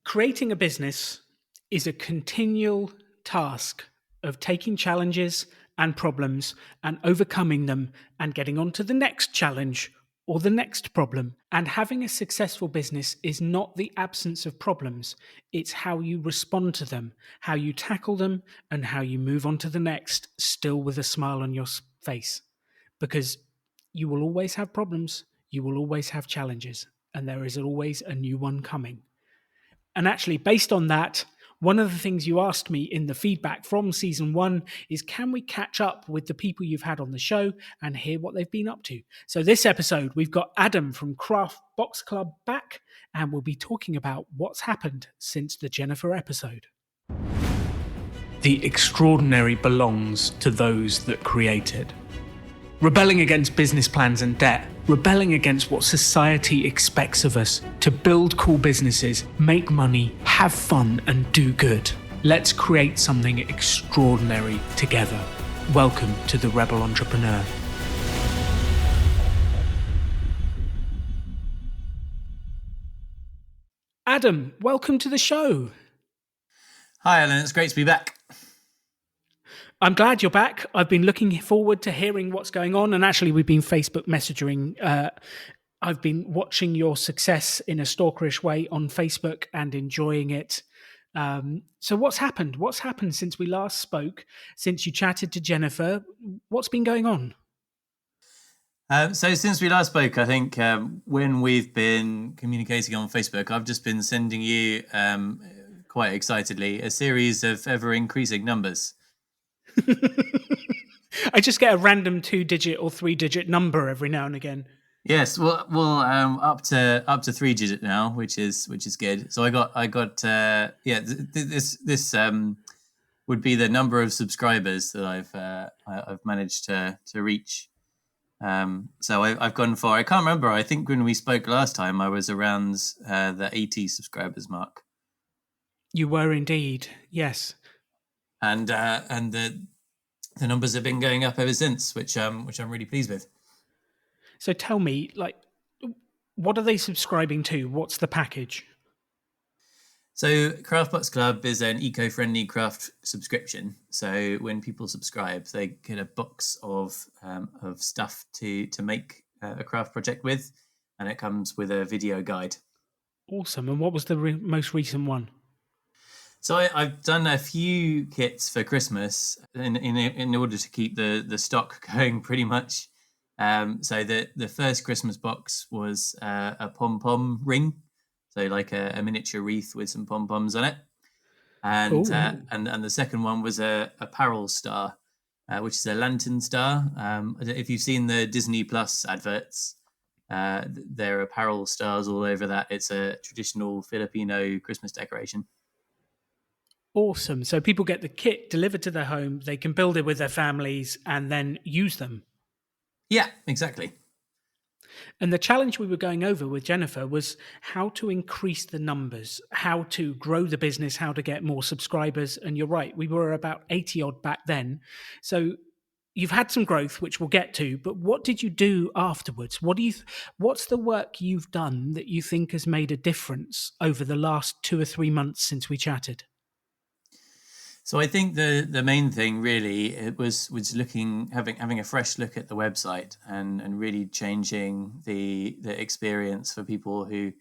Creating a business is a continual task of taking challenges and problems and overcoming them and getting on to the next challenge or the next problem. And having a successful business is not the absence of problems, it's how you respond to them, how you tackle them, and how you move on to the next, still with a smile on your face. Because you will always have problems, you will always have challenges, and there is always a new one coming. And actually, based on that, one of the things you asked me in the feedback from season 1 is, can we catch up with the people you've had on the show and hear what they've been up to? So this episode, we've got Adam from Craft Box Club back, and we'll be talking about what's happened since the Jennifer episode. The extraordinary belongs to those that create it. Rebelling against business plans and debt, rebelling against what society expects of us, to build cool businesses, make money, have fun, and do good. Let's create something extraordinary together. Welcome to The Rebel Entrepreneur. Adam, welcome to the show. Hi, Alan. It's great to be back. I'm glad you're back. I've been looking forward to hearing what's going on. And actually, we've been Facebook messaging. I've been watching your success in a stalkerish way on Facebook and enjoying it. So what's happened? What's happened since we last spoke, since you chatted to Jennifer? What's been going on? So since we last spoke, I think when we've been communicating on Facebook, I've just been sending you, quite excitedly, a series of ever-increasing numbers. I just get a random 2-digit or 3-digit number every now and again. Yes, well, up to 3-digit now, which is good. So I got this would be the number of subscribers that I've managed to reach. So I've gone far. I can't remember. I think when we spoke last time, I was around the 80 subscribers mark. You were indeed, yes. And the numbers have been going up ever since, which I'm really pleased with. So tell me, what are they subscribing to? What's the package? So Craft Box Club is an eco-friendly craft subscription. So when people subscribe, they get a box of stuff to make a craft project with, and it comes with a video guide. Awesome. And what was the most recent one? So I've done a few kits for Christmas in order to keep the stock going pretty much. So the first Christmas box was a pom-pom ring, so like a miniature wreath with some pom-poms on it. And the second one was a parrel star, which is a lantern star. If you've seen the Disney Plus adverts, there are parrel stars all over that. It's a traditional Filipino Christmas decoration. Awesome. So people get the kit delivered to their home, they can build it with their families and then use them. Yeah, exactly. And the challenge we were going over with Jennifer was how to increase the numbers, how to grow the business, how to get more subscribers. And you're right, we were about 80 odd back then. So you've had some growth, which we'll get to, but what did you do afterwards? What's the work you've done that you think has made a difference over the last 2 or 3 months since we chatted? So I think the main thing really it was having a fresh look at the website and really changing the experience for people who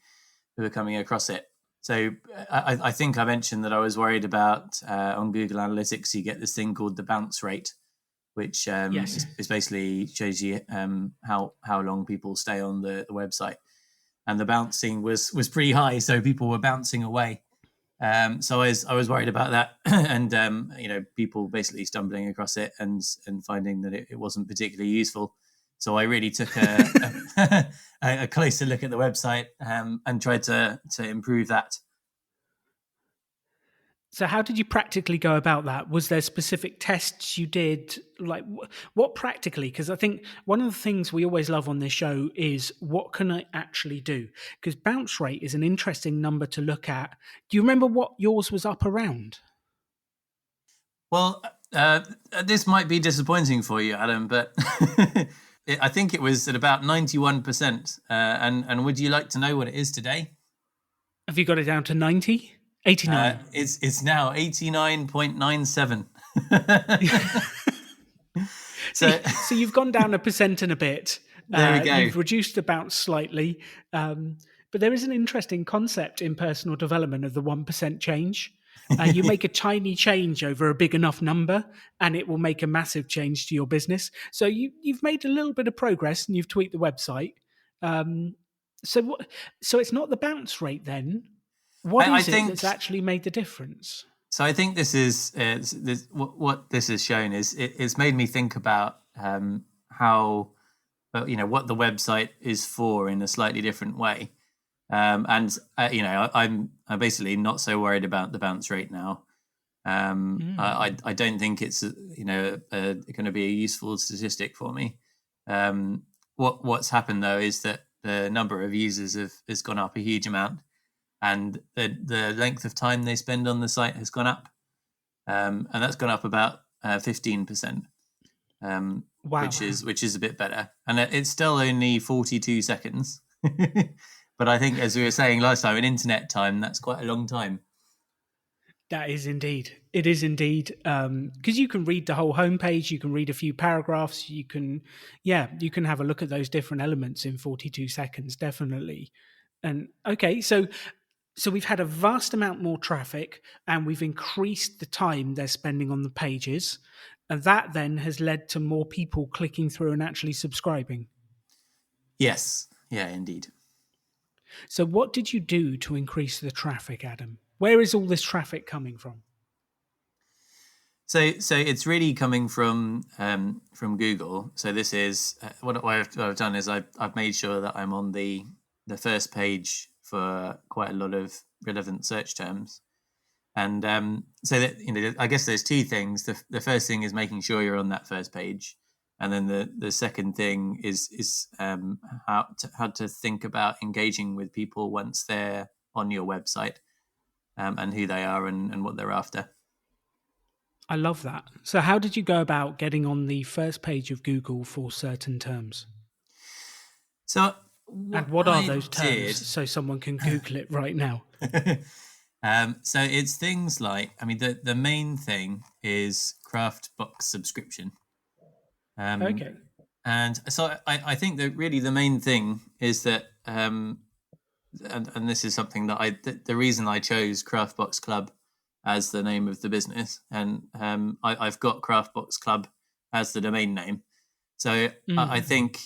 are coming across it. So I think I mentioned that I was worried about on Google Analytics you get this thing called the bounce rate, which is basically shows you how long people stay on the website, and the bouncing was pretty high, so people were bouncing away. So I was worried about that, and people basically stumbling across it and finding that it wasn't particularly useful. So I really took a closer look at the website and tried to improve that. So how did you practically go about that? Was there specific tests you did? Like what practically? Because I think one of the things we always love on this show is what can I actually do? Because bounce rate is an interesting number to look at. Do you remember what yours was up around? Well, this might be disappointing for you, Adam, but I think it was at about 91%. And would you like to know what it is today? Have you got it down to 90? It's now 89.97. So you've gone down 1% and a bit. There we go. You've reduced the bounce slightly. But there is an interesting concept in personal development of the 1% change. You make a tiny change over a big enough number, and it will make a massive change to your business. So you've made a little bit of progress, and you've tweaked the website. So it's not the bounce rate then. What is it that's actually made the difference? So I think this is what this has shown is it's made me think about how what the website is for in a slightly different way. I'm basically not so worried about the bounce rate now. I don't think it's going to be a useful statistic for me. What's happened though is that the number of users has gone up a huge amount, and the length of time they spend on the site has gone up, and that's gone up about 15%. Wow. which is a bit better, and it's still only 42 seconds. But I think, as we were saying last time, in internet time, that's quite a long time. That is indeed. It is indeed. Because you can read the whole homepage, you can read a few paragraphs, you can have a look at those different elements in 42 seconds, definitely. And okay, so we've had a vast amount more traffic, and we've increased the time they're spending on the pages. And that then has led to more people clicking through and actually subscribing. Yes. Yeah, indeed. So what did you do to increase the traffic, Adam? Where is all this traffic coming from? So it's really coming from Google. So this is what I've done is I've made sure that I'm on the first page for quite a lot of relevant search terms. And so that I guess there's two things. The first thing is making sure you're on that first page. And then the second thing is how to think about engaging with people once they're on your website, and who they are and what they're after. I love that. So how did you go about getting on the first page of Google for certain terms? So what are those terms so someone can Google it right now? So it's things like, the main thing is CraftBox subscription. Okay. And so I think that really the main thing is that, and this is something that the reason I chose CraftBox Club as the name of the business, and I've got CraftBox Club as the domain name. So I think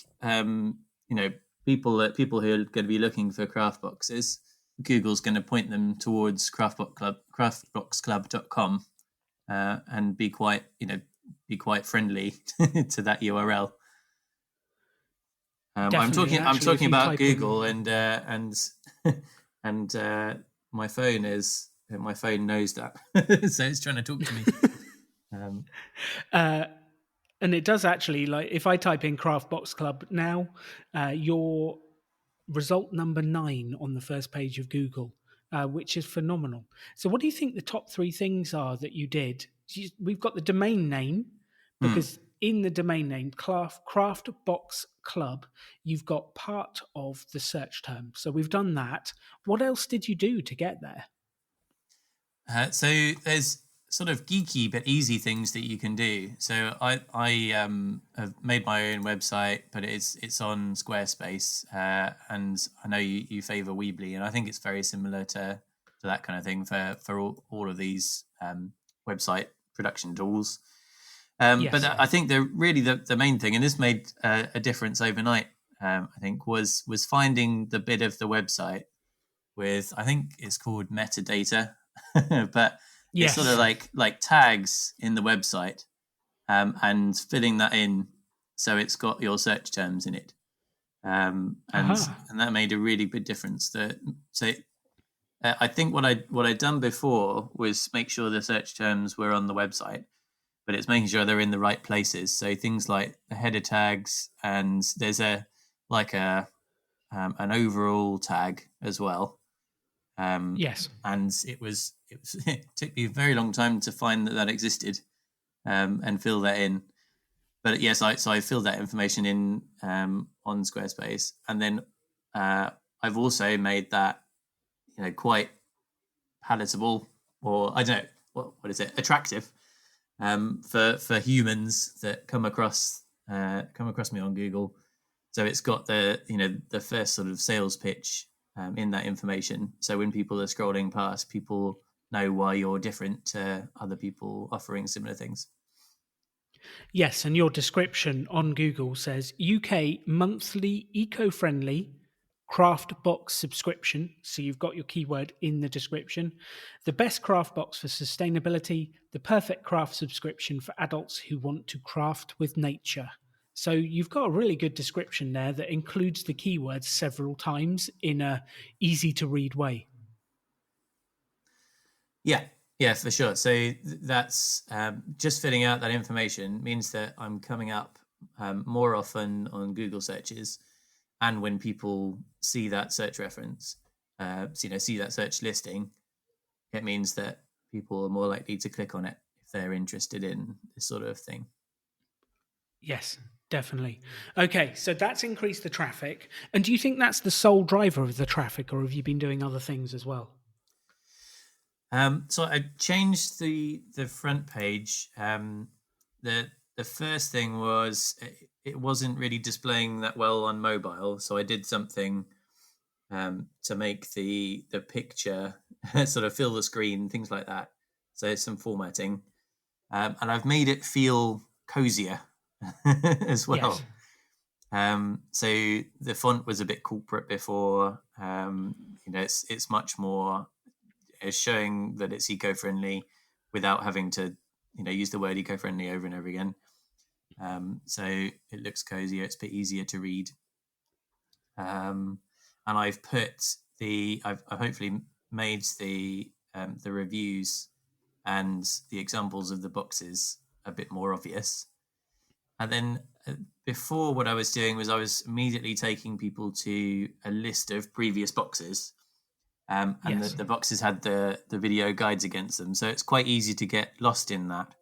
people who are going to be looking for craft boxes, Google's going to point them towards craftboxclub.com, and be quite friendly to that URL. I'm talking about Google and my phone knows that, so it's trying to talk to me. And it does actually, like if I type in CraftBox Club now, your result number 9 on the first page of Google, which is phenomenal. So what do you think the top 3 things are that you did? We've got the domain name, because in the domain name, CraftBox Club, you've got part of the search term. So we've done that. What else did you do to get there? So there's sort of geeky but easy things that you can do. So I have made my own website, but it's on Squarespace, and I know you favour Weebly, and I think it's very similar to that kind of thing for all of these website production tools. But I think the main thing, and this made a difference overnight, I think, was finding the bit of the website with, I think it's called metadata, but it's sort of like tags in the website, and filling that in so it's got your search terms in it, and that made a really big difference. I think what I'd done before was make sure the search terms were on the website, but it's making sure they're in the right places. So things like the header tags, and there's an overall tag as well. Yes, and it took me a very long time to find that existed, and fill that in. But yes, so I filled that information in on Squarespace, and then I've also made that quite palatable, or I don't know, what is it, attractive for humans that come across me on Google. So it's got the first sort of sales pitch in that information. So when people are scrolling past, people know why you're different to other people offering similar things. Yes, and your description on Google says UK monthly eco-friendly craft box subscription. So you've got your keyword in the description. The best craft box for sustainability, the perfect craft subscription for adults who want to craft with nature. So you've got a really good description there that includes the keywords several times in a easy to read way. Yeah, for sure. So that's just filling out that information means that I'm coming up more often on Google searches, and when people see that search reference, see that search listing, it means that people are more likely to click on it if they're interested in this sort of thing. Yes, definitely. Okay, so that's increased the traffic. And do you think that's the sole driver of the traffic, or have you been doing other things as well? So I changed the front page. The first thing was it wasn't really displaying that well on mobile, so I did something to make the picture sort of fill the screen, things like that. So some formatting, and I've made it feel cozier as well. Yes. So the font was a bit corporate before. It's much more is showing that it's eco-friendly without having to use the word eco-friendly over and over again. So it looks cozier, it's a bit easier to read, and I've hopefully made the reviews and the examples of the boxes a bit more obvious. And then before, what I was doing was I was immediately taking people to a list of previous boxes. And Yes. the boxes had the video guides against them, so it's quite easy to get lost in that,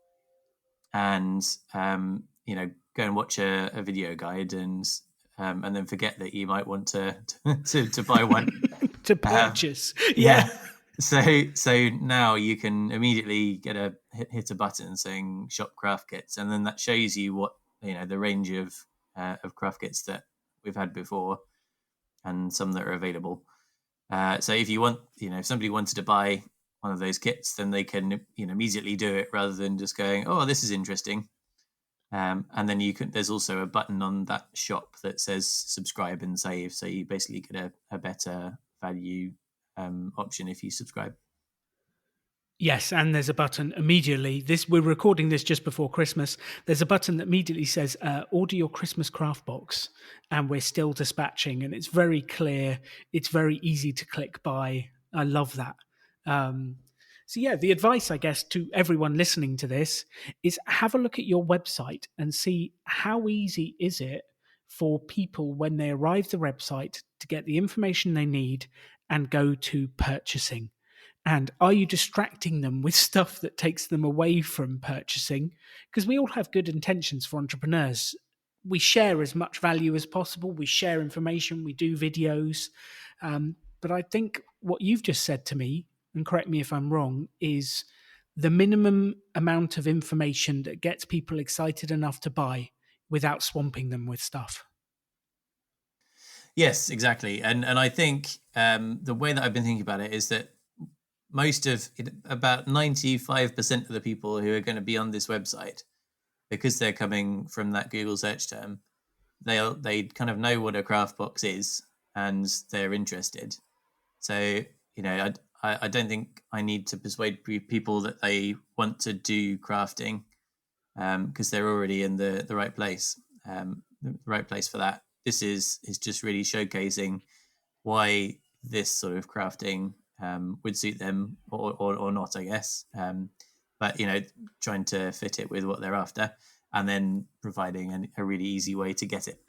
and go and watch a video guide, and then forget that you might want to buy one To purchase. yeah. So now you can immediately get hit a button saying shop craft kits, and then that shows you what the range of craft kits that we've had before, and some that are available. So if you want, if somebody wanted to buy one of those kits, then they can, immediately do it rather than just going, oh, this is interesting. And then there's also a button on that shop that says subscribe and save. So you basically get a better value option if you subscribe. Yes, and there's a button immediately. We're recording this just before Christmas. There's a button that immediately says order your Christmas craft box, and we're still dispatching. And it's very clear. It's very easy to click buy. I love that. So yeah, the advice, I guess, to everyone listening to this is have a look at your website and see how easy is it for people when they arrive at the website to get the information they need and go to purchasing. And are you distracting them with stuff that takes them away from purchasing? Because we all have good intentions for entrepreneurs. We share as much value as possible. We share information. We do videos. But I think what you've just said to me, and correct me if I'm wrong, is the minimum amount of information that gets people excited enough to buy without swamping them with stuff. Yes, exactly. And I think the way that I've been thinking about it is that about 95% of the people who are going to be on this website, because they're coming from that Google search term, they kind of know what a craft box is and they're interested. So, I don't think I need to persuade people that they want to do crafting because they're already in the right place, the right place for that. This is just really showcasing why this sort of crafting would suit them or not, I guess. But trying to fit it with what they're after, and then providing a really easy way to get it.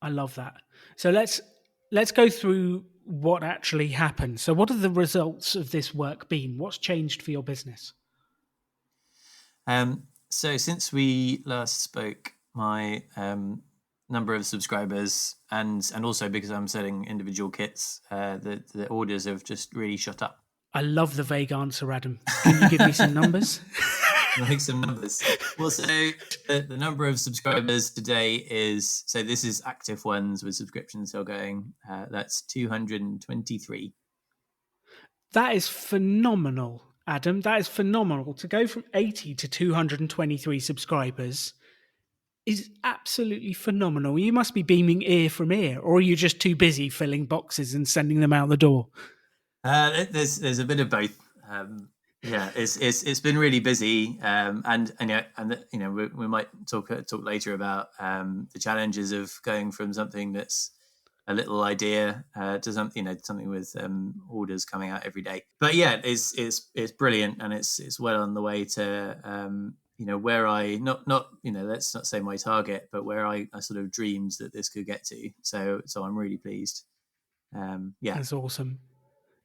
I love that. So let's go through what actually happened. So what are the results of this work been? What's changed for your business? So since we last spoke, my number of subscribers, and also because I'm selling individual kits, the orders have just really shot up. I love the vague answer, Adam. Can you give me some numbers? Like some numbers. Well, so the number of subscribers today is, so this is active ones with subscriptions still going. That's 223. That is phenomenal, Adam. That is phenomenal. To go from 80 to 223 subscribers is absolutely phenomenal. You must be beaming ear from ear, or are you just too busy filling boxes and sending them out the door? There's a bit of both. Yeah, it's been really busy, and we might talk later about the challenges of going from something that's a little idea to something with orders coming out every day. But yeah, it's brilliant, and it's well on the way to where I not let's not say my target, but where I sort of dreamed that this could get to. So I'm really pleased. Yeah, That's awesome.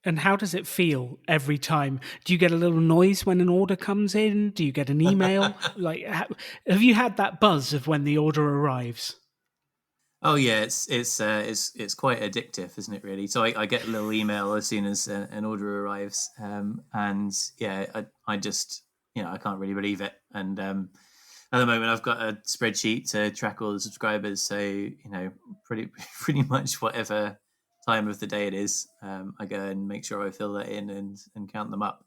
And how does it feel every time? Do you get a little noise when an order comes in? Do you get an email? Like, have you had that buzz of when the order arrives? Oh yeah, it's quite addictive, isn't it? Really. So I get a little email as soon as an order arrives, and yeah, I just I can't really believe it. And at the moment, I've got a spreadsheet to track all the subscribers. So pretty much whatever time of the day it is, I go and make sure I fill that in and count them up.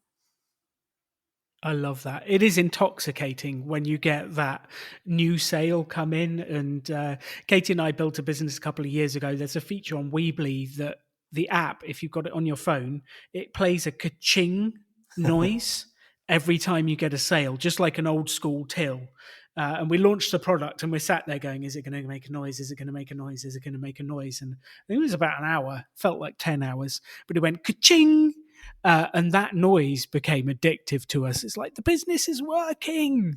I love that. It is intoxicating when you get that new sale come in. And Katie and I built a business a couple of years ago. There's a feature on Weebly that the app, if you've got it on your phone, it plays a ka-ching noise every time you get a sale, just like an old school till. And we launched the product and we're sat there going, is it going to make a noise? Is it going to make a noise? Is it going to make a noise? And I think it was about an hour, felt like 10 hours, but it went ka-ching. And that noise became addictive to us. It's like the business is working.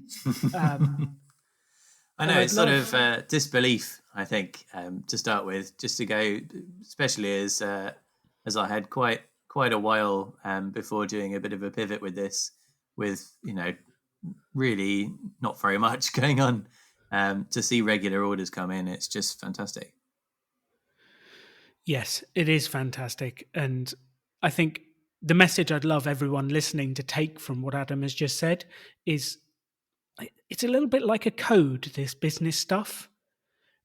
I know it's sort of disbelief, I think, to start with, just to go, especially as I had quite a while before doing a bit of a pivot with this, with really not very much going on, to see regular orders come in. It's just fantastic. Yes, it is fantastic. And I think the message I'd love everyone listening to take from what Adam has just said is it's a little bit like a code, this business stuff.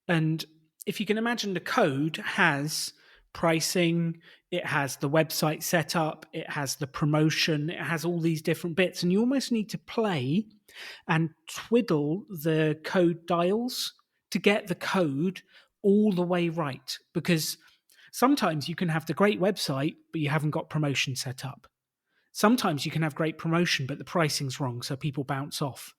And if you can imagine, the code has pricing, it has the website setup, it has the promotion, it has all these different bits. And you almost need to play and twiddle the code dials to get the code all the way right. Because sometimes you can have the great website, but you haven't got promotion set up. Sometimes you can have great promotion, but the pricing's wrong, so people bounce off.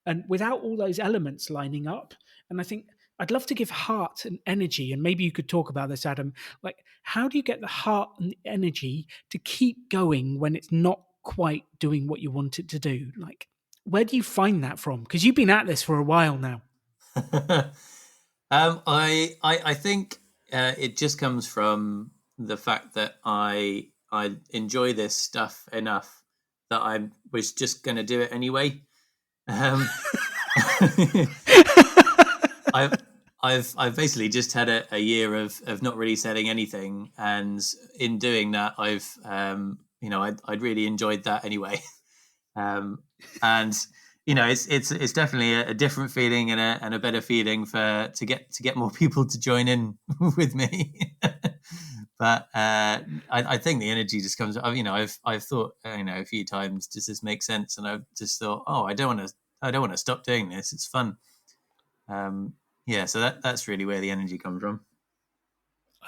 And without all those elements lining up, and I think I'd love to give heart and energy, and maybe you could talk about this, Adam. Like, how do you get the heart and the energy to keep going when it's not quite doing what you want it to do? Like, where do you find that from? Because you've been at this for a while now. I think it just comes from the fact that I enjoy this stuff enough that I was just going to do it anyway. I've basically just had a year of not really selling anything, and in doing that, I'd really enjoyed that anyway. And it's definitely a different feeling and a better feeling to get more people to join in with me. But I think the energy just comes. I've thought a few times, does this make sense? And I've just thought, I don't want to stop doing this. It's fun. So that's really where the energy comes from.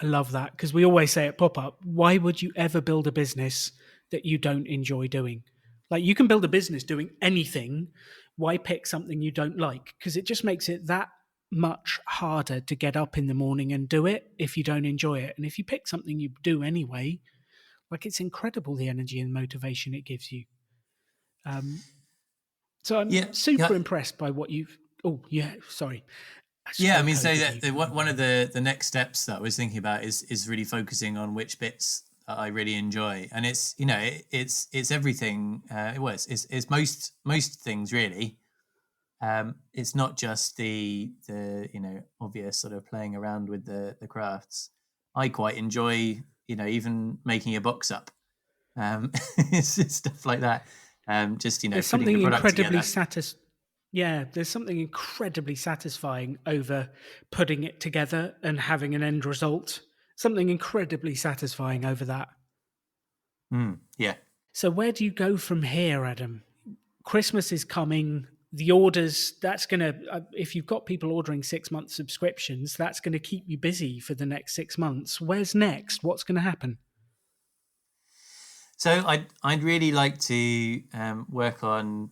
I love that, because we always say at Pop Up, why would you ever build a business that you don't enjoy doing? Like, you can build a business doing anything. Why pick something you don't like? Because it just makes it that much harder to get up in the morning and do it if you don't enjoy it. And if you pick something you do anyway, like, it's incredible the energy and motivation it gives you. So I'm super impressed by what you've. Oh yeah, sorry. Yeah, I mean, so that one of the next steps that I was thinking about is really focusing on which bits that I really enjoy, and it's it's everything. It's most things really. it's not just the obvious sort of playing around with the crafts. I quite enjoy even making a box up. It's stuff like that. Just There's putting the something product incredibly together. there's something incredibly satisfying over putting it together and having an end result. Something incredibly satisfying over that. Yeah. So where do you go from here, Adam? Christmas is coming. The orders, that's going to, if you've got people ordering 6 month subscriptions, that's going to keep you busy for the next 6 months. Where's next? What's going to happen? So I'd really like to work on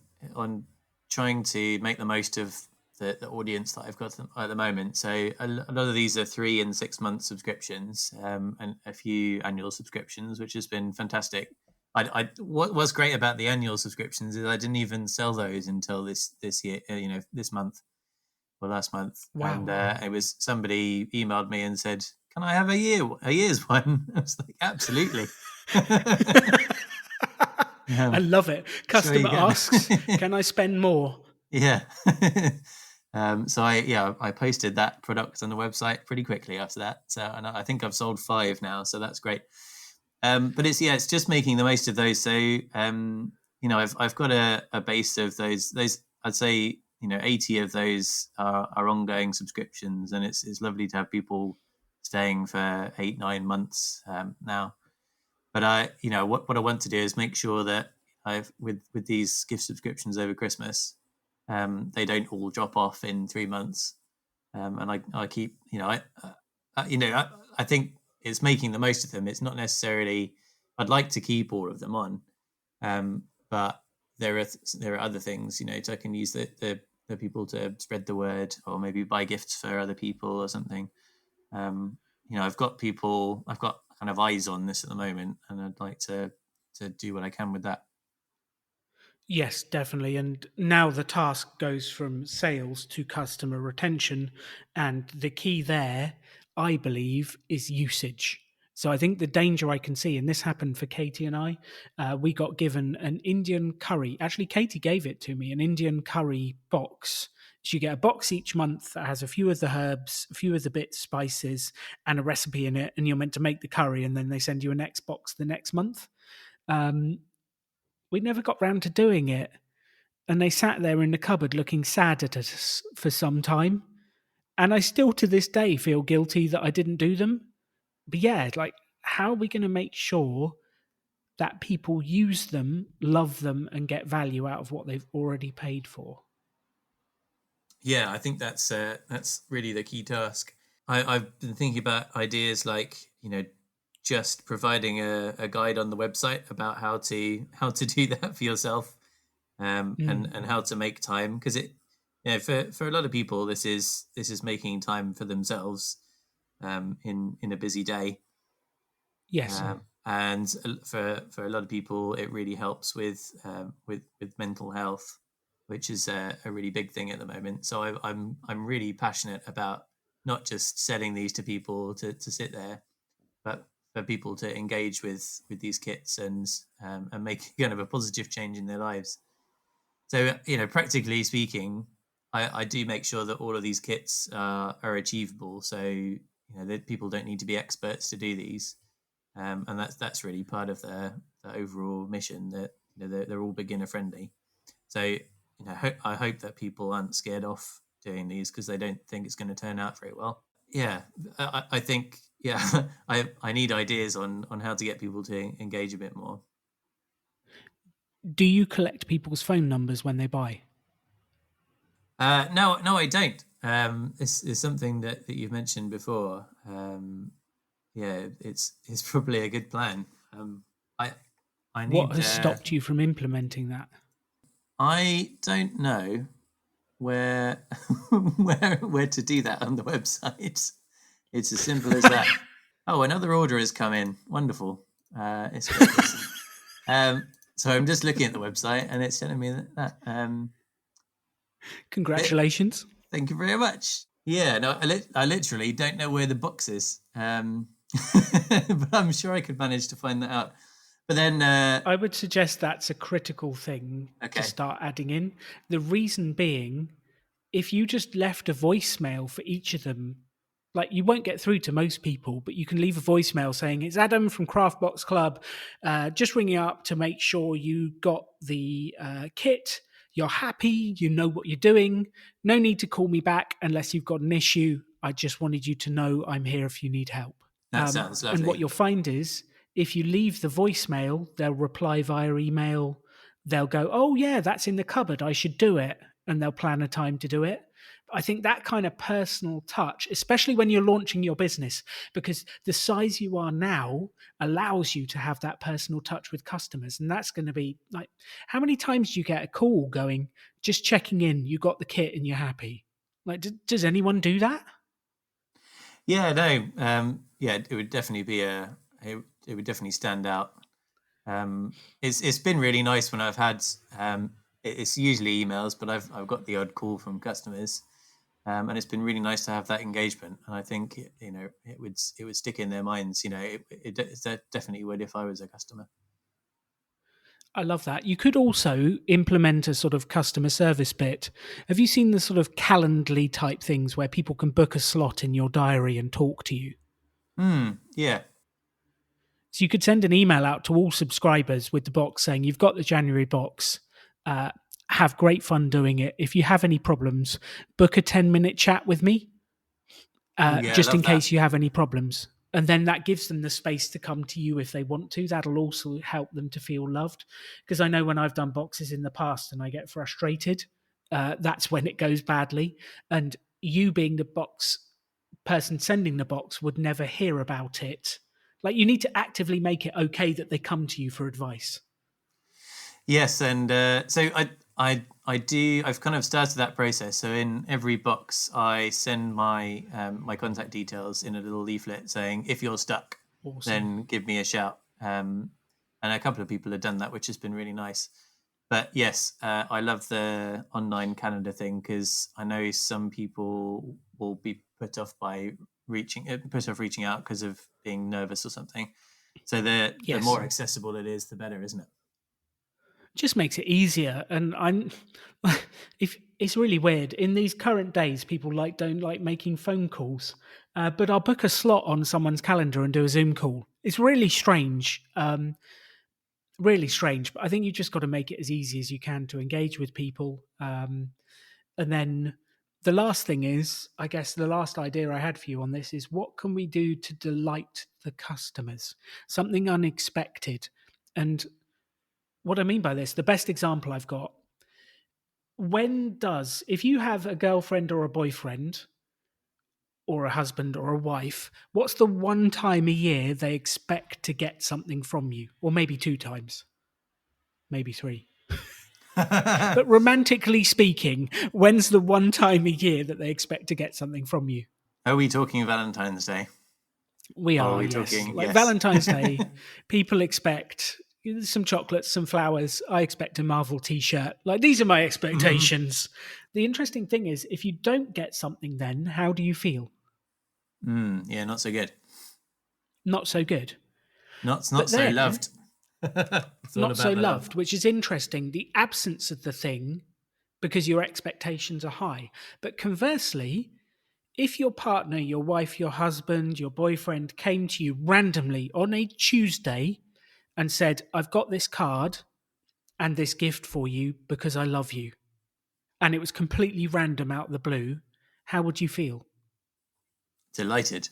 trying to make the most of the audience that I've got at the moment. So a lot of these are 3 and 6 month subscriptions, and a few annual subscriptions, which has been fantastic. What was great about the annual subscriptions is I didn't even sell those until this year, this month or last month. Wow. And it was somebody emailed me and said, "Can I have a year's one?" I was like, "Absolutely." I love it. Customer asks, "Can I spend more?" Yeah. So I posted that product on the website pretty quickly after that. So, and I think I've sold 5 now, so that's great. But it's just making the most of those. So I've got a base of those I'd say 80 of those are ongoing subscriptions, and it's lovely to have people staying for 8-9 months now. But what I want to do is make sure that with these gift subscriptions over Christmas, they don't all drop off in 3 months, and I keep I think it's making the most of them. It's not necessarily I'd like to keep all of them on, but there are other things so I can use the people to spread the word, or maybe buy gifts for other people or something. I've got kind of eyes on this at the moment, and I'd like to do what I can with that. Yes, definitely. And now the task goes from sales to customer retention. And the key there, I believe, is usage. So I think the danger I can see, and this happened for Katie and I, we got given an Indian curry. Actually, Katie gave it to me, an Indian curry box. So you get a box each month that has a few of the herbs, a few of the bits, spices, and a recipe in it. And you're meant to make the curry, and then they send you a next box the next month. We never got round to doing it. And they sat there in the cupboard looking sad at us for some time. And I still to this day feel guilty that I didn't do them. But yeah, like, how are we going to make sure that people use them, love them, and get value out of what they've already paid for? Yeah, I think that's really the key task. I've been thinking about ideas like just providing a guide on the website about how to do that for yourself, and how to make time, because for a lot of people this is making time for themselves in a busy day. Yes. And for a lot of people it really helps with mental health, which is a really big thing at the moment. So I'm really passionate about not just selling these to people to sit there, but for people to engage with these kits and make kind of a positive change in their lives. So practically speaking, I do make sure that all of these kits are achievable. So that people don't need to be experts to do these, and that's really part of the overall mission, that they're all beginner friendly. So I hope that people aren't scared off doing these because they don't think it's going to turn out very well. Yeah, I think I need ideas on how to get people to engage a bit more. Do you collect people's phone numbers when they buy? No, I don't. This is something that you've mentioned before. Yeah, it's probably a good plan. I need. What has stopped you from implementing that? I don't know where where to do that on the website. It's as simple as that. Oh, another order has come in. Wonderful. It's great. So I'm just looking at the website and it's telling me that. Congratulations. Thank you very much. Yeah, no, I literally don't know where the box is, but I'm sure I could manage to find that out. But then, I would suggest that's a critical thing to okay, start adding in. The reason being, if you just left a voicemail for each of them, like you won't get through to most people, but you can leave a voicemail saying, "It's Adam from Craftbox Club, just ringing up to make sure you got the kit. You're happy, you know what you're doing. No need to call me back unless you've got an issue. I just wanted you to know I'm here if you need help." that sounds And what lovely. you'll find is if you leave the voicemail, they'll reply via email. They'll go, "Oh, yeah, that's in the cupboard. I should do it." And they'll plan a time to do it. I think that kind of personal touch, especially when you're launching your business, because the size you are now allows you to have that personal touch with customers. And that's going to be like, how many times do you get a call going, just checking in, you got the kit and you're happy? Like, does anyone do that? Yeah, no, yeah, it would definitely be it would definitely stand out. It's been really nice when I've had it's usually emails, but I've got the odd call from customers, and it's been really nice to have that engagement. And I think it would stick in their minds. It definitely would if I was a customer. I love that. You could also implement a sort of customer service bit. Have you seen the sort of Calendly type things where people can book a slot in your diary and talk to you? Yeah. So you could send an email out to all subscribers with the box saying, "You've got the January box. Uh, have great fun doing it. If you have any problems, book a 10-minute chat with me, Oh, yeah, I just in love that. case you have any problems." And then that gives them the space to come to you if they want to. That'll also help them to feel loved. Because I know when I've done boxes in the past and I get frustrated, that's when it goes badly. And you being the box person sending the box would never hear about it. Like you need to actively make it okay that they come to you for advice. Yes, and so I do. I've kind of started that process. So in every box, I send my contact details in a little leaflet saying, "If you're stuck, Awesome. then give me a shout." And a couple of people have done that, which has been really nice. But yes, I love the online calendar thing because I know some people will be put off reaching out because of being nervous or something. So the Yes. more accessible it is, the better, isn't it? Just makes it easier. And I'm if it's really weird. In these current days, people don't like making phone calls. But I'll book a slot on someone's calendar and do a Zoom call. It's really strange. Really strange. But I think you just got to make it as easy as you can to engage with people. And then the last thing is, I guess the last idea I had for you on this is what can we do to delight the customers? Something unexpected. And what I mean by this, the best example I've got, if you have a girlfriend or a boyfriend or a husband or a wife, what's the one time a year they expect to get something from you? Or maybe two times, maybe three. But romantically speaking, when's the one time a year that they expect to get something from you? Are we talking Valentine's Day? We Or are are, we yes. talking Like yes? Valentine's Day, people expect some chocolates, some flowers. I expect a Marvel t shirt. Like, these are my expectations. The interesting thing is, if you don't get something, then how do you feel? Yeah, not so good. Not so good. Not But so then, loved. It's all not so about the love. loved, which is interesting. The absence of the thing because your expectations are high. But conversely, if your partner, your wife, your husband, your boyfriend came to you randomly on a Tuesday and said, "I've got this card and this gift for you because I love you," and it was completely random out of the blue, how would you feel? Delighted.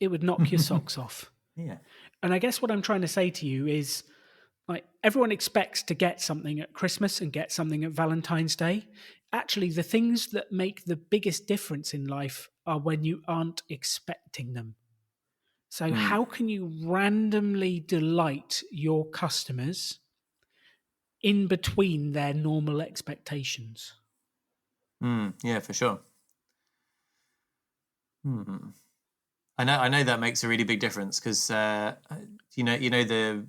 It would knock your socks off. Yeah. And I guess what I'm trying to say to you is, like, everyone expects to get something at Christmas and get something at Valentine's Day. Actually, the things that make the biggest difference in life are when you aren't expecting them. So, Mm, how can you randomly delight your customers in between their normal expectations? yeah, for sure. Hmm. I know that makes a really big difference because you know the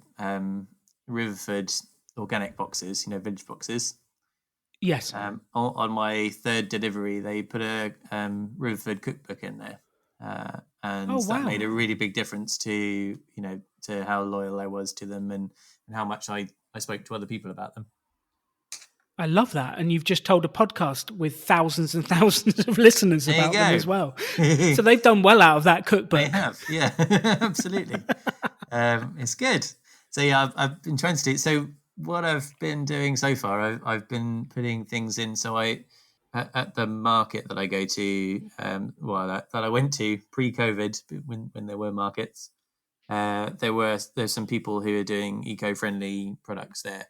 Riverford organic boxes, village boxes. Yes. On my third delivery, they put a Riverford cookbook in there, and Oh, that wow. made a really big difference to to how loyal I was to them, and how much I spoke to other people about them. I love that. And you've just told a podcast with thousands and thousands of listeners There you about them go. as well. So they've done well out of that cookbook. They have, yeah, absolutely. It's good. So yeah, I've been trying to do. So what I've been doing so far, I've been putting things in. So at the market that I go to, that I went to pre-COVID, when there were markets, there's some people who are doing eco-friendly products there,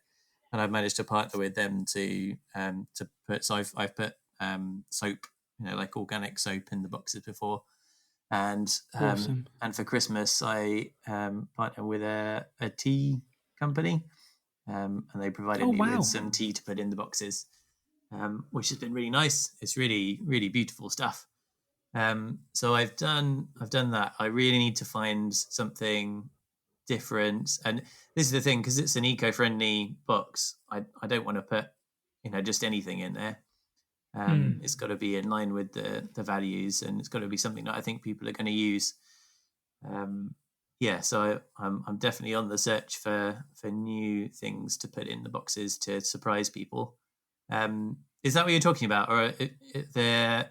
and I've managed to partner with them to put. So I've put soap, like organic soap, in the boxes before, and Awesome. and for Christmas I partnered with a tea company, and they provided Oh, me wow. with some tea to put in the boxes, which has been really nice. It's really, really beautiful stuff. So I've done that. I really need to find something different, and this is the thing, because it's an eco-friendly box. I don't want to put just anything in there. It's got to be in line with the values, and it's got to be something that I think people are going to use. So I'm definitely on the search for new things to put in the boxes to surprise people. Is that what you're talking about, or are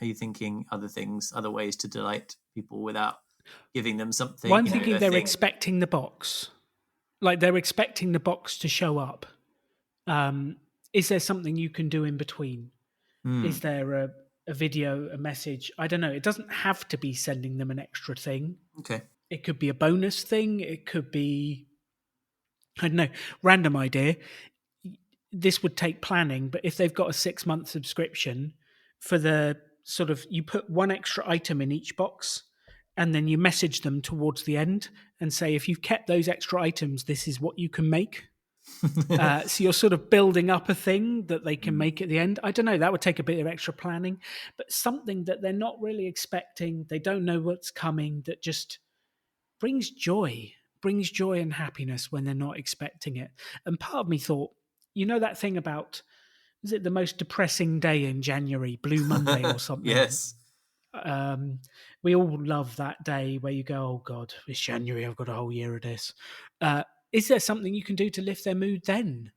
you thinking other things, other ways to delight people without giving them something? Well, I'm thinking they're expecting the box. Like, they're expecting the box to show up. Is there something you can do in between? Is there a video, a message? I don't know. It doesn't have to be sending them an extra thing. Okay. It could be a bonus thing. It could be, I don't know, random idea. This would take planning, but if they've got a 6-month subscription, for the sort of, you put one extra item in each box, and then you message them towards the end and say, if you've kept those extra items, this is what you can make. So you're sort of building up a thing that they can make at the end. I don't know, that would take a bit of extra planning, but something that they're not really expecting, they don't know what's coming, that just brings joy and happiness when they're not expecting it. And part of me thought, that thing about, is it the most depressing day in January, Blue Monday or something? Yes. We all love that day where you go, oh God, it's January, I've got a whole year of this. Is there something you can do to lift their mood then?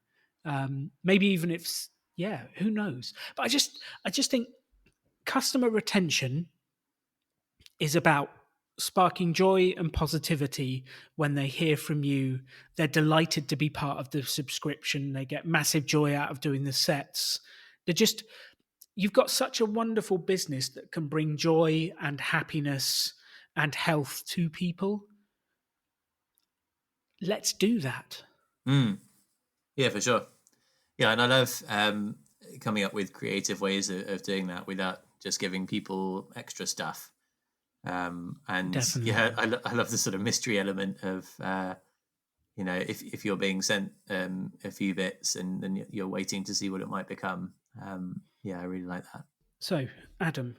Maybe even if, who knows? But I just think customer retention is about sparking joy and positivity when they hear from you. They're delighted to be part of the subscription. They get massive joy out of doing the sets. You've got such a wonderful business that can bring joy and happiness and health to people. Let's do that. Yeah, for sure. Yeah, and I love coming up with creative ways of doing that without just giving people extra stuff. And Definitely. yeah, I love the sort of mystery element of if you're being sent a few bits and then you're waiting to see what it might become. I really like that. So, Adam,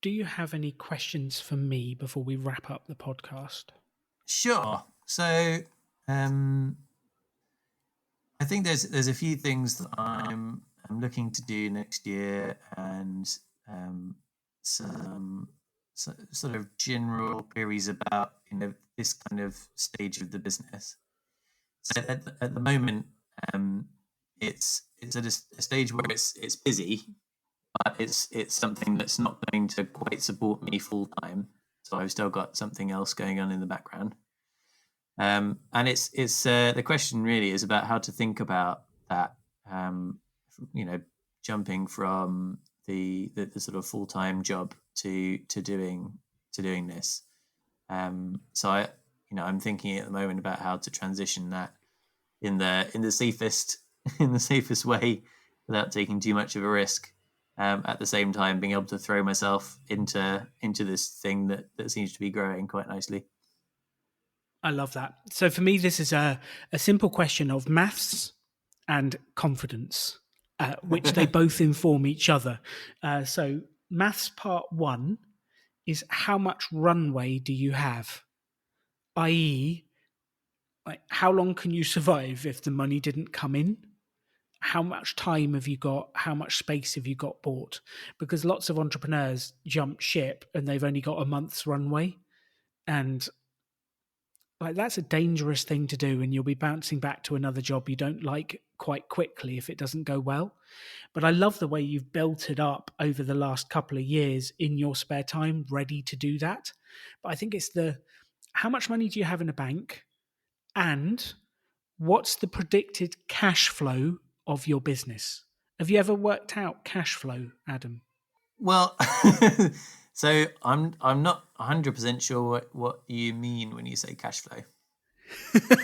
do you have any questions for me before we wrap up the podcast? Sure. So I think there's a few things that I'm looking to do next year, and some sort of general queries about this kind of stage of the business. So at the moment, it's at a stage where it's busy, but it's something that's not going to quite support me full time. So I've still got something else going on in the background. And it's the question really is about how to think about that. Jumping from the sort of full time job to doing this. So I'm thinking at the moment about how to transition that in the safest way without taking too much of a risk. At the same time, being able to throw myself into this thing that seems to be growing quite nicely. I love that. So for me, this is a simple question of maths and confidence, which they both inform each other. So maths part 1 is, how much runway do you have? I.e., like, how long can you survive if the money didn't come in? how much time have you got? How much space have you got bought? Because lots of entrepreneurs jump ship and they've only got a month's runway. And like that's a dangerous thing to do, and you'll be bouncing back to another job you don't like quite quickly if it doesn't go well. But I love the way you've built it up over the last couple of years in your spare time, ready to do that. But I think it's the how much money do you have in a bank, and what's the predicted cash flow of your business? Have you ever worked out cash flow, Adam? Well, so I'm not 100% sure what you mean when you say cash flow.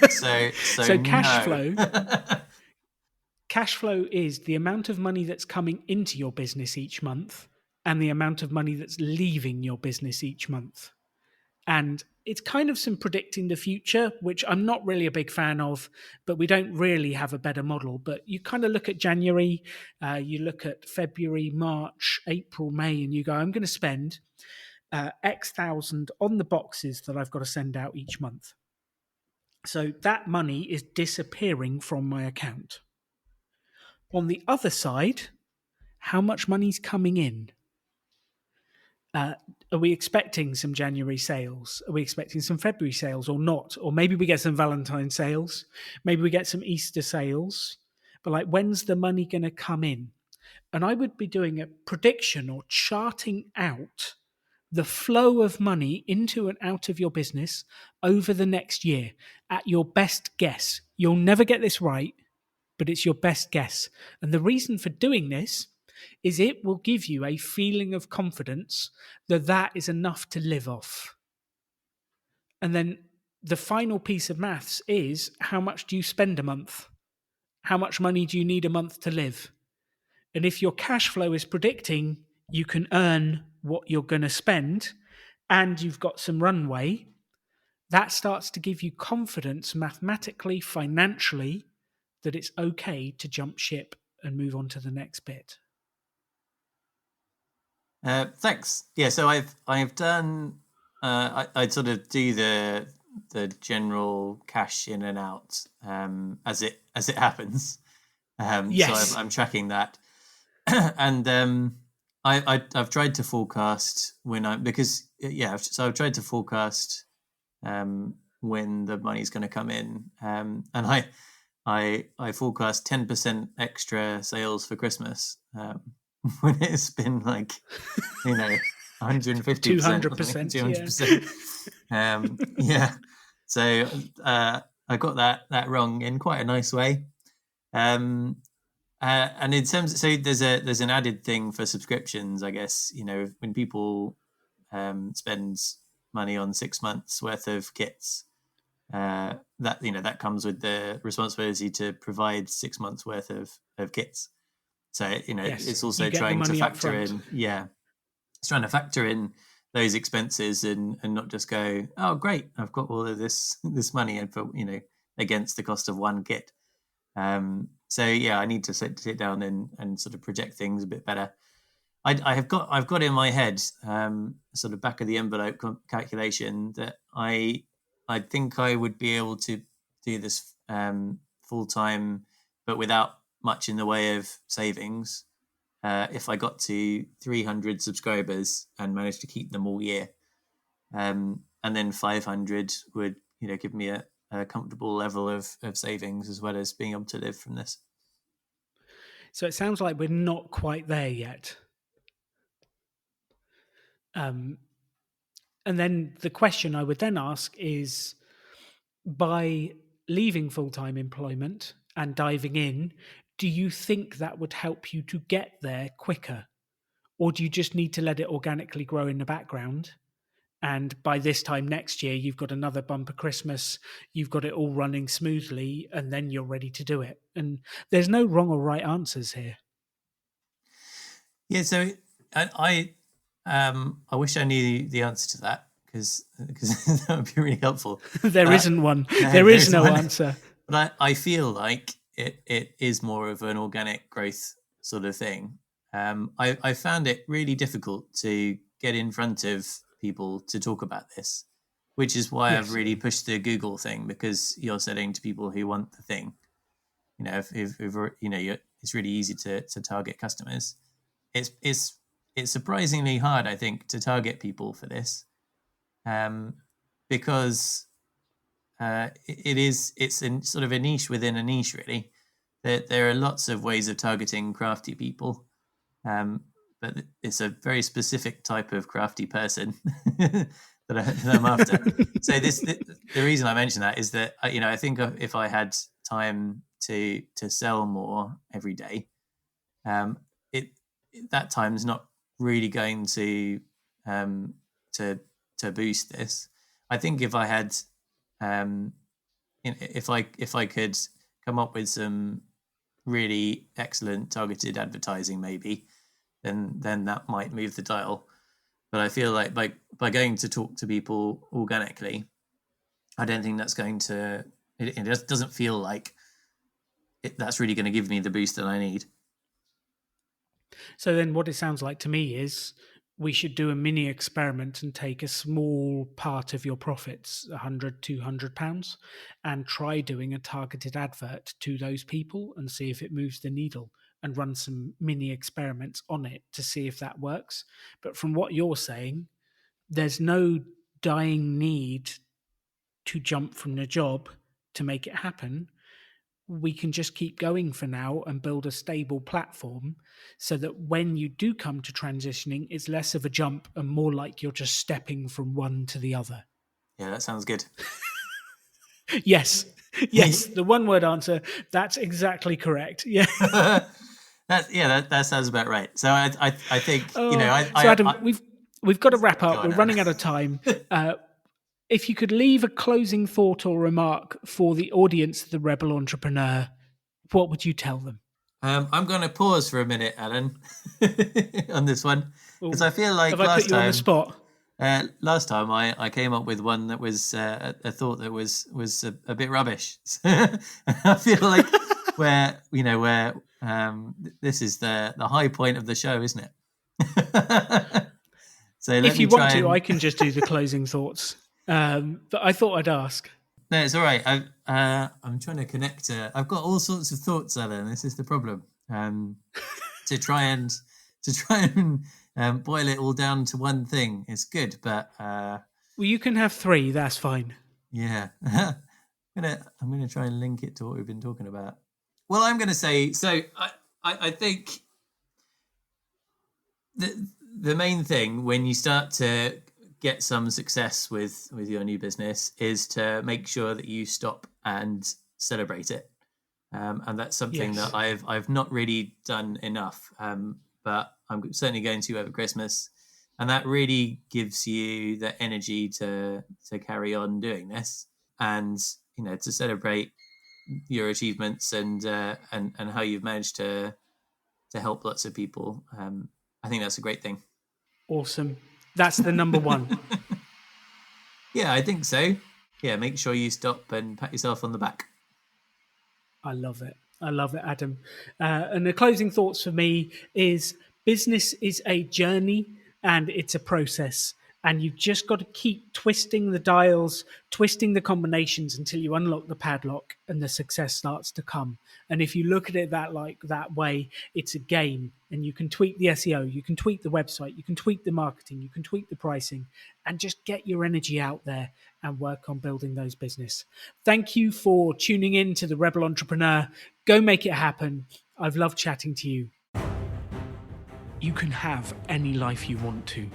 So cash no. flow cash flow is the amount of money that's coming into your business each month and the amount of money that's leaving your business each month. And it's kind of some predicting the future, which I'm not really a big fan of, but we don't really have a better model. But you kind of look at January, you look at February, March, April, May, and you go, I'm going to spend X thousand on the boxes that I've got to send out each month. So that money is disappearing from my account. On the other side, how much money's coming in? Are we expecting some January sales? Are we expecting some February sales or not? Or maybe we get some Valentine's sales. Maybe we get some Easter sales. But like, when's the money going to come in? And I would be doing a prediction or charting out the flow of money into and out of your business over the next year at your best guess. You'll never get this right, but it's your best guess. And the reason for doing this is it will give you a feeling of confidence that that is enough to live off. And then the final piece of maths is how much do you spend a month? How much money do you need a month to live? And if your cash flow is predicting you can earn what you're going to spend and you've got some runway, that starts to give you confidence mathematically, financially, that it's okay to jump ship and move on to the next bit. Thanks. Yeah, so I've done. I sort of do the general cash in and out as it happens. Yes. So I'm tracking that, and I've tried to forecast when So I've tried to forecast when the money's going to come in, and I forecast 10% extra sales for Christmas. When it's been like, 150%, 200%, 200%. Yeah. So I got that wrong in quite a nice way. And in terms, so there's an added thing for subscriptions, I guess. When people spend money on 6 months worth of kits, that comes with the responsibility to provide 6 months worth of kits. So yes, it's also trying to factor in, it's trying to factor in those expenses and not just go, oh great, I've got all of this money and put against the cost of one kit. So yeah, I need to sit down and sort of project things a bit better. I've got in my head sort of back of the envelope calculation that I think I would be able to do this full time, but without much in the way of savings, if I got to 300 subscribers and managed to keep them all year, and then 500 would give me a comfortable level of savings as well as being able to live from this. So it sounds like we're not quite there yet. And then the question I would then ask is, by leaving full-time employment and diving in, do you think that would help you to get there quicker? Or do you just need to let it organically grow in the background? And by this time next year, you've got another bumper Christmas, you've got it all running smoothly, and then you're ready to do it. And there's no wrong or right answers here. Yeah, so I wish I knew the answer to that because that would be really helpful. There isn't one. There is no answer. But I feel like it is more of an organic growth sort of thing. I found it really difficult to get in front of people to talk about this, which is why I've really pushed the Google thing, because you're selling to people who want the thing. it's really easy to target customers. It's surprisingly hard, I think, to target people for this, because it's in sort of a niche within a niche, really. There are lots of ways of targeting crafty people, but it's a very specific type of crafty person that I'm after. So the reason I mention that is that I think if I had time to sell more every day, that time's not really going to boost this. I think if I had if I could come up with some really excellent targeted advertising, maybe then that might move the dial. But I feel like by going to talk to people organically, I don't think that's going to. It just doesn't feel like that's really going to give me the boost that I need. So then what it sounds like to me is we should do a mini experiment and take a small part of your profits, £100, £200, and try doing a targeted advert to those people and see if it moves the needle, and run some mini experiments on it to see if that works. But from what you're saying, there's no dying need to jump from the job to make it happen. We can just keep going for now and build a stable platform so that when you do come to transitioning, it's less of a jump and more like you're just stepping from one to the other. Yeah, that sounds good. Yes, the one-word answer. That's exactly correct. Yeah. That sounds about right. So I think so Adam, we've got to wrap up. We're running out of time. If you could leave a closing thought or remark for the audience of The Rebel Entrepreneur, what would you tell them? I'm going to pause for a minute, Alan, on this one, because I feel like I put you on the spot? Last time I came up with one that was a thought that was a bit rubbish. I feel like this is the high point of the show, isn't it? So if you want to, I can just do the closing thoughts. But I thought I'd ask. No, it's all right. I'm trying to connect. I've got all sorts of thoughts, Alan. This is the problem. To try and boil it all down to one thing is good, but well, you can have three. That's fine. Yeah, I'm gonna try and link it to what we've been talking about. Well, I'm gonna say so. I think the main thing when you start to get some success with your new business is to make sure that you stop and celebrate it, and that's something that I've not really done enough, but I'm certainly going to over Christmas, and that really gives you the energy to carry on doing this, and to celebrate your achievements and how you've managed to help lots of people. I think that's a great thing. Awesome. That's the number one. Yeah, I think so. Yeah, make sure you stop and pat yourself on the back. I love it, Adam. And the closing thoughts for me is business is a journey and it's a process. And you've just got to keep twisting the dials, twisting the combinations until you unlock the padlock and the success starts to come. And if you look at it that way, it's a game. And you can tweak the SEO, you can tweak the website, you can tweak the marketing, you can tweak the pricing, and just get your energy out there and work on building those business. Thank you for tuning in to The Rebel Entrepreneur. Go make it happen. I've loved chatting to you. You can have any life you want to.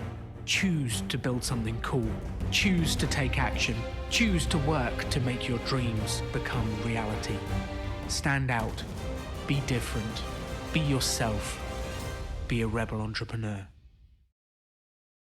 Choose to build something cool. Choose to take action. Choose to work to make your dreams become reality. Stand out. Be different. Be yourself. Be a rebel entrepreneur.